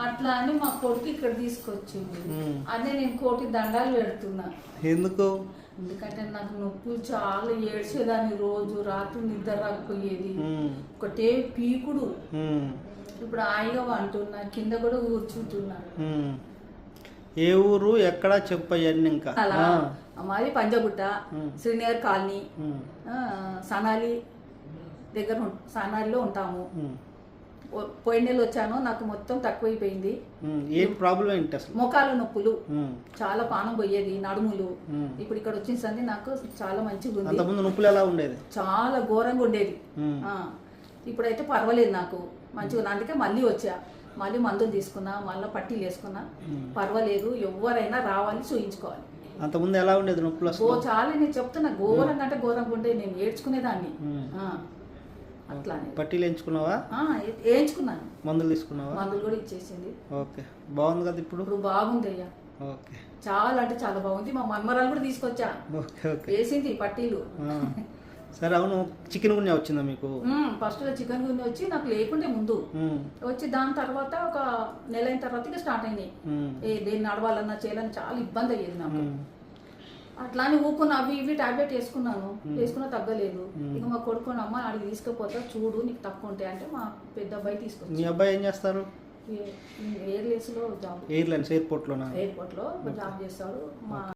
అట్లా అని మా కొడుకు ఇక్కడ తీసుకొచ్చింది. అదే నేను కోటి దండాలు పెడుతున్నా. ఎందుకు? ఎందుకంటే నాకు నొప్పులు చాలా ఏడ్చేదాన్ని, రోజు రాత్రి నిద్ర రాకపోయేది, ఒకటే పీకుడు. ఇప్పుడు హాయిగా అంటున్నా, కింద కూడా కూర్చుంటున్నా. ఏ ఊరు ఎక్కడ చెప్పయ్యండి? ఇంకా అలా మాది పంజగుట్ట, శ్రీనగర్ కాలనీ, సనాలి దగ్గర సనాలిలో ఉంటాము. పోయిన నెల వచ్చాను, నాకు మొత్తం తక్కువైపోయింది. ఏం ప్రాబ్లం ఏంటి అసలు? మోకాల నొప్పులు, చాలా పానం పోయేది, నడుములు. ఇప్పుడు ఇక్కడ వచ్చింది నాకు చాలా మంచిగా ఉంది. అంతకుముందు నొప్పులు ఎలా ఉండేది? చాలా ఘోరంగా ఉండేది. ఇప్పుడైతే పర్వాలేదు, నాకు మంచిగా. అందుకే మళ్ళీ వచ్చా, మళ్ళీ మందులు తీసుకున్నా, మళ్ళీ పట్టీలు వేసుకున్నా. పర్వాలేదు, ఎవరైనా రావాలి, చూయించుకోవాలి. అంతకుముందు ఎలా ఉండేది నొప్పులు? చాలా నేను చెప్తున్నా, ఘోరంగా అంటే ఘోరంగా ఉండేది. నేను ఏడ్చుకునేదాన్ని. అట్లా పట్టీలు వేయించుకున్నావా? వేయించుకున్నాను. మందులు తీసుకున్నావా? మందులు కూడా ఇచ్చేసింది. ఓకే, బాగుంది కదా ఇప్పుడు? ఇప్పుడు బాగుంది అయ్యా. ఓకే, చాలా అంటే చాలా బాగుంది. మా మన్మరాలు కూడా తీసుకొచ్చా, వేసింది పట్టీలు. సరే, అవును, చికెన్ గున్యా వచ్చిందా మీకు? ఫస్ట్ చికెన్ గున్యా వచ్చి నాకు లేకుంటే ముందు వచ్చి, దాని తర్వాత ఒక నెల అయిన తర్వాత ఇక స్టార్ట్ అయినాయి. దేన్ని నడవాలన్నా చేయాలన్నా చాలా ఇబ్బంది అయ్యేది నాకు. అట్లా అని ఊకున్నా, అవి ఇవి టాబ్లెట్ వేసుకున్నాను, వేసుకున్నా తగ్గలేదు. ఇక మా కొడుకుని, అమ్మ అడిగి తీసుకుపోతా చూడు, నీకు తక్కువ ఉంటాయి అంటే మా పెద్ద అబ్బాయి తీసుకొచ్చి. మీ అబ్బాయి ఏం చేస్తారు? ఎయిర్లైన్స్ లో జాబ్. ఎయిర్లైన్స్ ఎయిర్పోర్ట్ లో జాబ్ చేస్తాడు. మా